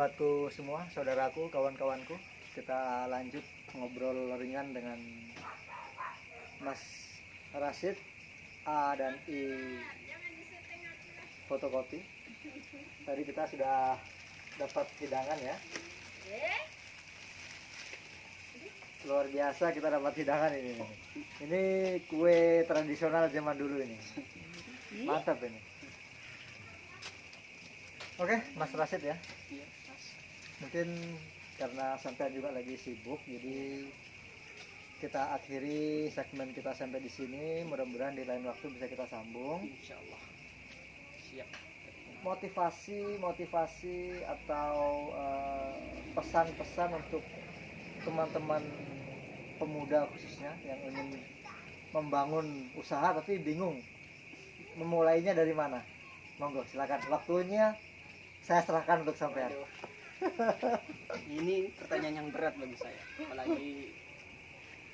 sahabatku semua, saudaraku, kawan-kawanku, kita lanjut ngobrol ringan dengan Mas Rashid A dan I fotokopi. Tadi kita sudah dapat hidangan ya. Luar biasa kita dapat hidangan ini. Ini kue tradisional zaman dulu ini. Mantap ini. Oke, Mas Rashid ya. Iya, Mas. Mungkin karena sampai juga lagi sibuk, jadi kita akhiri segmen kita sampai di sini. Mudah-mudahan di lain waktu bisa kita sambung. Insya Allah. Siap. Motivasi atau pesan-pesan untuk teman-teman pemuda khususnya yang ingin membangun usaha tapi bingung memulainya dari mana. Monggo silakan, waktunya saya serahkan untuk sampean. Waduh. Ini pertanyaan yang berat bagi saya, apalagi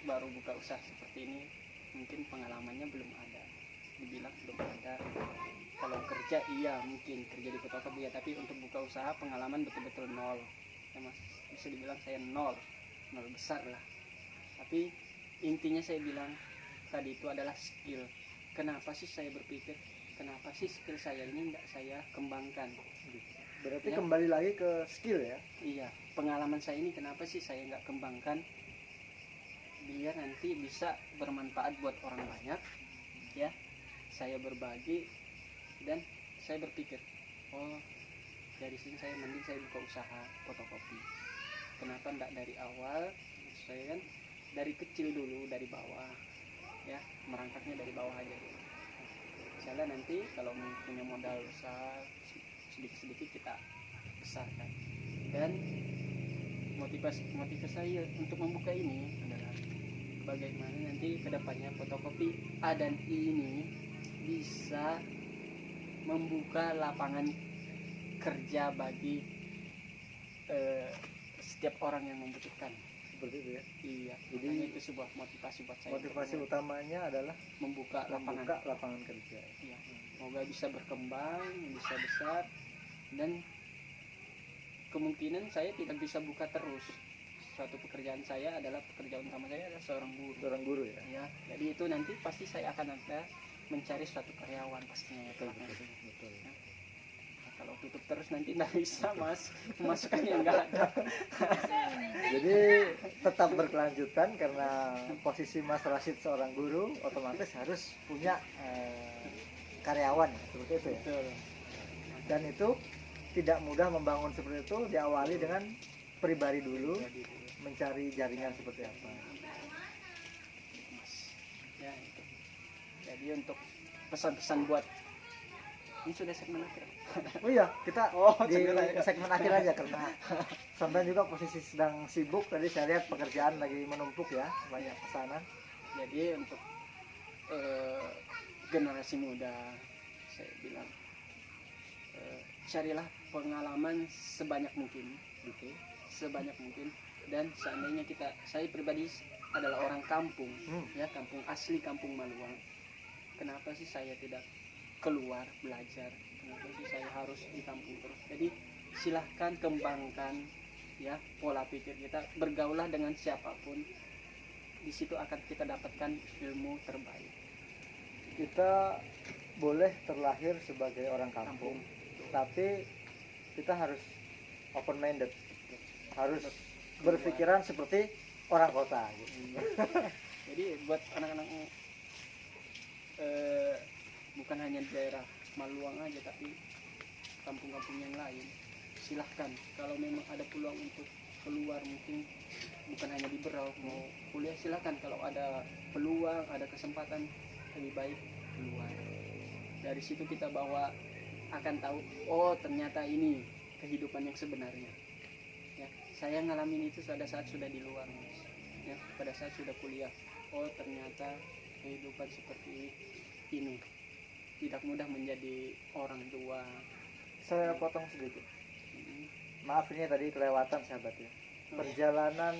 baru buka usaha seperti ini. Mungkin pengalamannya belum ada, dibilang belum ada. Kalau kerja iya, mungkin kerja di fotokopi ya, tapi untuk buka usaha pengalaman betul-betul nol ya Mas, bisa dibilang saya nol besar lah. Tapi intinya saya bilang tadi itu adalah skill. Kenapa sih saya berpikir, kenapa sih skill saya ini tidak saya kembangkan? Berarti Ya. kembali lagi ke skill ya. Iya, pengalaman saya ini kenapa sih saya nggak kembangkan biar nanti bisa bermanfaat buat orang banyak ya. Saya berbagi dan saya berpikir, oh dari sini saya mending saya buka usaha fotokopi. Kenapa enggak dari awal? Saya kan dari kecil dulu, dari bawah ya, merangkaknya dari bawah aja. Misalnya nanti kalau punya modal besar, sedikit-sedikit kita besarkan. Dan motivasi saya untuk membuka ini adalah bagaimana nanti kedepannya fotokopi A dan I ini bisa membuka lapangan kerja bagi setiap orang yang membutuhkan. Seperti itu ya. Iya, Jadi makanya itu sebuah motivasi buat saya. Motivasi utamanya adalah membuka lapangan kerja. Iya, semoga bisa berkembang, bisa besar, dan kemungkinan saya tidak bisa buka terus. Suatu pekerjaan saya adalah pekerjaan utama saya adalah seorang guru. Seorang guru ya. Ya, jadi itu nanti pasti saya akan ada mencari suatu karyawan pastinya. Betul. Ya. Nah, kalau tutup terus nanti nggak bisa Mas, masukannya nggak ada. Jadi tetap berkelanjutan karena posisi Mas Rashid seorang guru otomatis harus punya karyawan seperti itu ya. Betul. Dan itu tidak mudah membangun seperti itu, diawali dengan pribadi dulu, Jadi, mencari jaringan seperti apa. Mas, ya itu. Jadi untuk pesan-pesan buat ini sudah segmen akhir. Oh iya, kita di segmen segmen akhir aja karena sampai juga posisi sedang sibuk. Tadi saya lihat pekerjaan lagi menumpuk ya, banyak pesanan. Jadi untuk generasi muda saya bilang carilah pengalaman sebanyak mungkin gitu, sebanyak mungkin. Dan seandainya saya pribadi adalah orang kampung ya, kampung asli, kampung Maluang. Kenapa sih saya tidak keluar belajar? Kenapa sih saya harus di kampung terus? Jadi silahkan kembangkan ya pola pikir kita, bergaulah dengan siapapun, di situ akan kita dapatkan ilmu terbaik. Kita boleh terlahir sebagai orang kampung, tapi kita harus open minded, harus berpikiran seperti orang kota gitu. Jadi buat anak-anak bukan hanya di daerah Maluang aja, tapi kampung-kampung yang lain, silahkan kalau memang ada peluang untuk keluar, mungkin bukan hanya di Berau, mau kuliah silahkan. Kalau ada peluang, ada kesempatan, lebih baik keluar. Dari situ kita akan tahu, oh ternyata ini kehidupan yang sebenarnya ya. Saya ngalamin itu pada saat sudah di luar Mas ya, pada saat sudah kuliah. Oh ternyata kehidupan seperti ini, tidak mudah menjadi orang tua. Saya potong sedikit, maaf ini tadi kelewatan sahabat ya. Perjalanan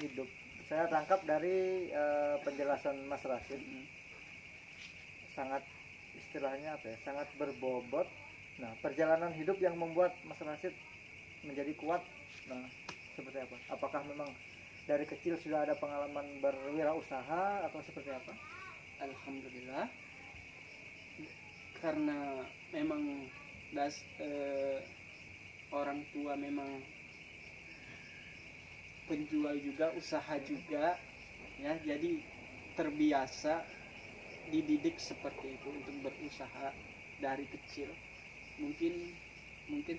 hidup saya tangkap dari penjelasan Mas Rashid, sangat istilahnya apa ya, sangat berbobot. Nah, perjalanan hidup yang membuat Mas Rashid menjadi kuat. Nah, seperti apa? Apakah memang dari kecil sudah ada pengalaman berwirausaha atau seperti apa? Alhamdulillah, karena memang orang tua memang penjual juga, usaha juga, ya, jadi terbiasa dididik seperti itu untuk berusaha dari kecil. Mungkin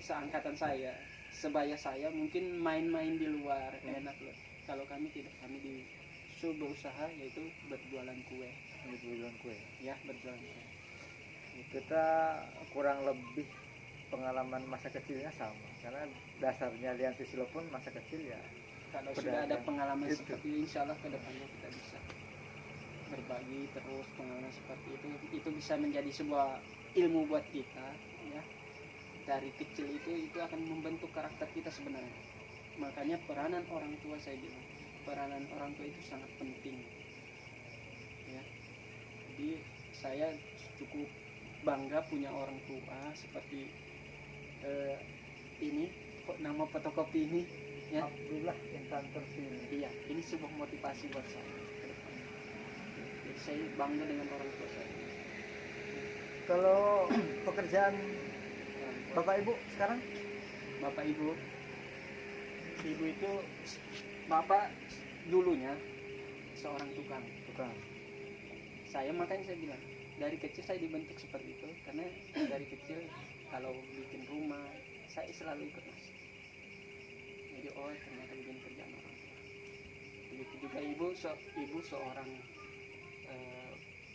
seangkatan saya, sebaya saya mungkin main-main di luar enak loh. Kalau kami tidak, kami disuruh berusaha, yaitu berjualan kue. Berjualan kue. Ya, berjualan kue. Kita kurang lebih pengalaman masa kecilnya sama, karena dasarnya Lian Susilo pun masa kecil ya. Kalau sudah ada pengalaman itu. seperti itu, insya Allah kedepannya kita bisa berbagi terus pengalaman seperti itu bisa menjadi sebuah ilmu buat kita, ya. Dari kecil itu akan membentuk karakter kita sebenarnya. Makanya peranan orang tua, saya bilang peranan orang tua itu sangat penting, ya. Jadi saya cukup bangga punya orang tua seperti ini nama fotokopi ini, ya. Alhamdulillah, insan terpilih. Iya, ini sebuah motivasi buat saya ke depannya. Jadi saya bangga dengan orang tua saya. Kalau pekerjaan Bapak Ibu sekarang? Bapak Ibu itu Bapak dulunya seorang tukang. Makanya saya bilang dari kecil saya dibentuk seperti itu, karena dari kecil kalau bikin rumah saya selalu ikut Mas. Jadi ternyata bikin kerjaan orang tua. Begitu juga ibu seorang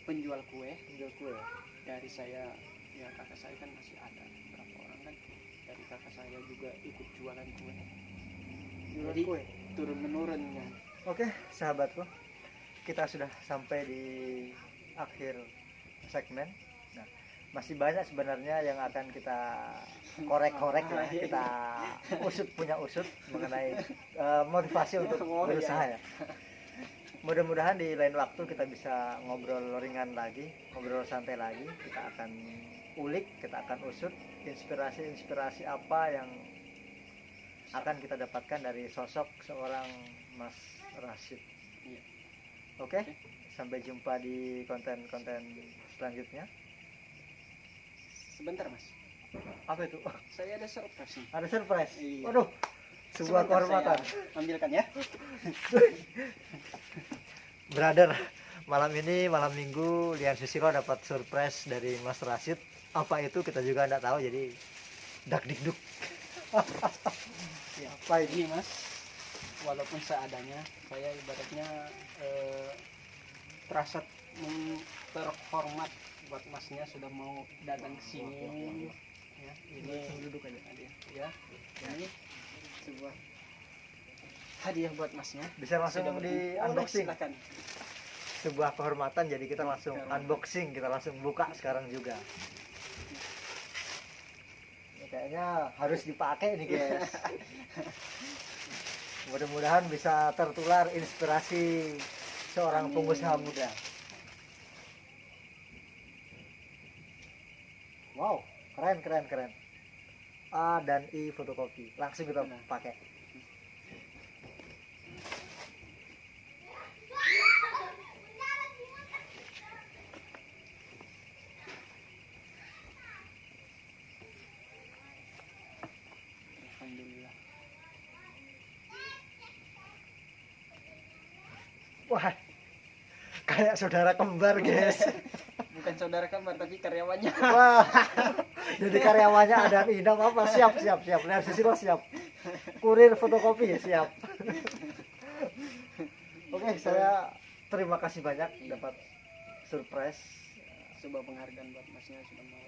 penjual kue. Dari saya, ya kakak saya kan masih ada berapa orang kan, dari kakak saya juga ikut jualan kue. Jadi turun menurun kan. Oke, sahabatku, kita sudah sampai di akhir segmen. Nah, masih banyak sebenarnya yang akan kita korek-korek ya, kita punya usut mengenai motivasi untuk berusaha ya. Mudah-mudahan di lain waktu kita bisa ngobrol ringan lagi, ngobrol santai lagi. Kita akan ulik, kita akan usut inspirasi apa yang akan kita dapatkan dari sosok seorang Mas Rashid. Iya. Oke, sampai jumpa di konten-konten selanjutnya. Sebentar Mas, Apa itu? saya ada surprise nih. Ada surprise. Iya. Waduh, sebuah Sebentar, kehormatan. saya ambilkan ya. Brother, malam ini malam minggu Lian Susilo dapat surprise dari Mas Rashid. Apa itu kita juga tidak tahu, jadi dak dikduk. Ya, Apa ini? ini Mas, walaupun seadanya, saya ibaratnya terasa terhormat buat Masnya sudah mau datang ke sini. Ya, ini duduk aja. Ya, ini sebuah hadiah buat Masnya. Bisa langsung di unboxing. Silakan. Sebuah kehormatan, jadi kita langsung unboxing, kita langsung buka sekarang juga. Ini kayaknya harus dipakai nih guys. Mudah-mudahan bisa tertular inspirasi seorang pengusaha muda. Wow, keren. A dan I fotokopi, langsung kita pakai. Alhamdulillah. Wah, kayak saudara kembar guys. Bukan saudara kembar tapi karyawannya. Wah, jadi karyawannya ada idam apa? Siap. Lihat Susilo siap. Kurir fotokopi siap. Oke, saya terima kasih banyak dapat surprise. Sebuah penghargaan buat Masnya sudah mau,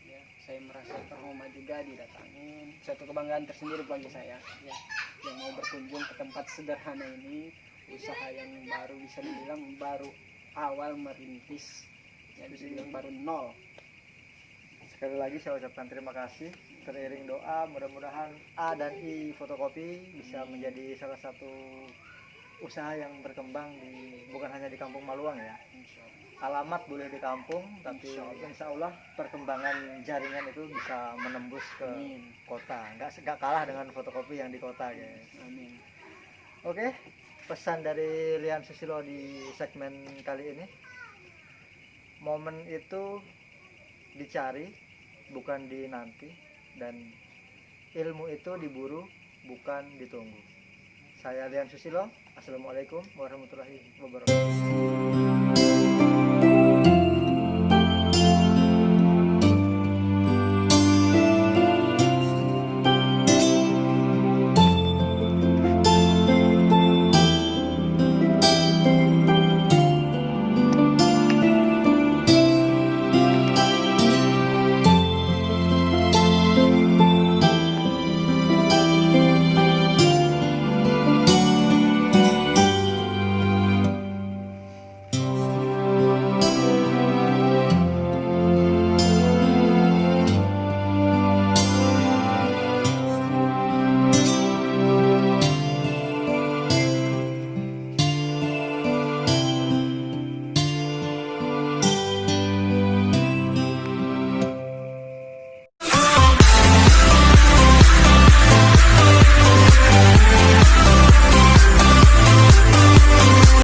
ya. Saya merasa terhormat juga didatangin. Satu kebanggaan tersendiri bagi saya, ya, yang mau berkunjung ke tempat sederhana ini, usaha yang baru, bisa dibilang baru awal merintis, ya, bisa dibilang baru nol. Sekali lagi saya ucapkan terima kasih. Teriring doa, mudah-mudahan A dan I fotokopi bisa menjadi salah satu usaha yang berkembang bukan hanya di Kampung Maluang ya. Insya Allah. Alamat boleh di kampung, tapi insya Allah perkembangan jaringan itu bisa menembus ke Amin. kota. Nggak kalah dengan fotokopi yang di kota, guys. Amin. Oke, pesan dari Lian Susilo di segmen kali ini, momen itu dicari bukan dinanti, dan ilmu itu diburu bukan ditunggu. Saya Lian Susilo, assalamualaikum warahmatullahi wabarakatuh.